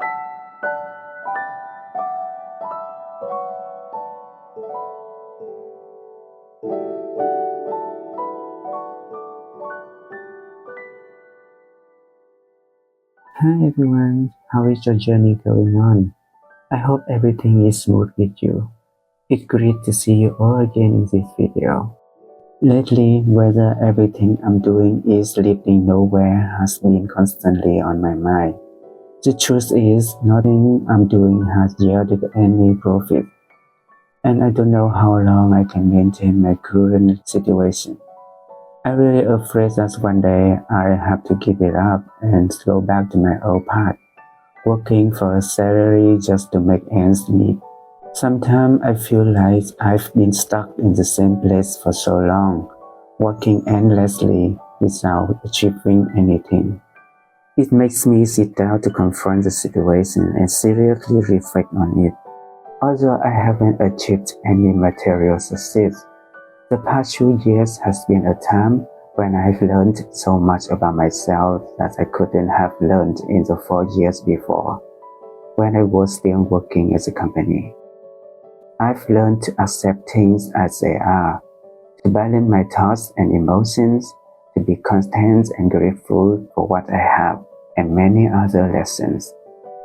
Hi everyone, how is your journey going on? I hope everything is smooth with you. It's great to see you all again in this video. Lately, whether everything I'm doing is leading nowhere has been constantly on my mind. The truth is, nothing I'm doing has yielded any profit, and I don't know how long I can maintain my current situation. I'm really afraid that one day I have to give it up and go back to my old path, working for a salary just to make ends meet. Sometimes I feel like I've been stuck in the same place for so long, working endlessly without achieving anything. It makes me sit down to confront the situation and seriously reflect on it. Although I haven't achieved any material success, the past 2 years has been a time when I've learned so much about myself that I couldn't have learned in the 4 years before, when I was still working at a company. I've learned to accept things as they are, to balance my thoughts and emotions, to be content and grateful for what I have, and many other lessons.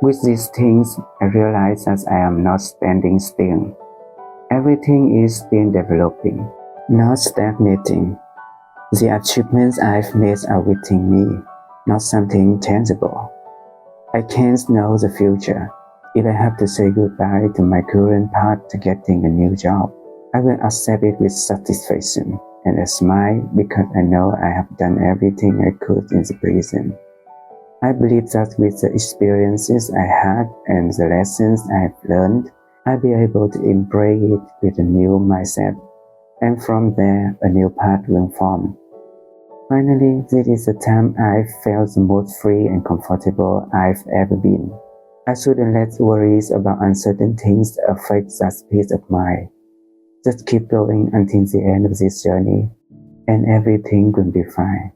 With these things, I realize that I am not standing still. Everything is still developing, not stagnating. The achievements I've made are within me, not something tangible. I can't know the future. If I have to say goodbye to my current path to getting a new job, I will accept it with satisfaction and a smile because I know I have done everything I could in the present. I believe that with the experiences I had and the lessons I have learned, I'll be able to embrace it with a new mindset, and from there a new path will form. Finally, this is the time I've felt the most free and comfortable I've ever been. I shouldn't let worries about uncertain things affect that peace of mind. Just keep going until the end of this journey, and everything will be fine.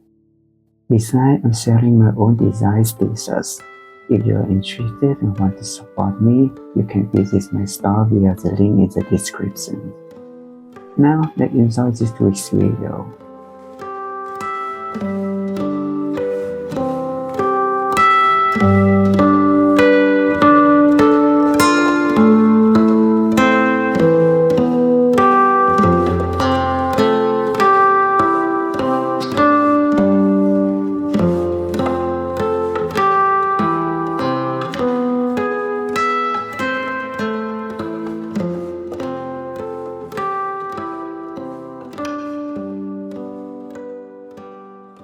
Besides, I'm sharing my own designs pieces. If you're interested and want to support me, you can visit my store via the link in the description. Now, let's enjoy this week's video.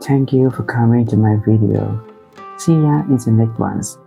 Thank you for coming to my video. See ya in the next ones.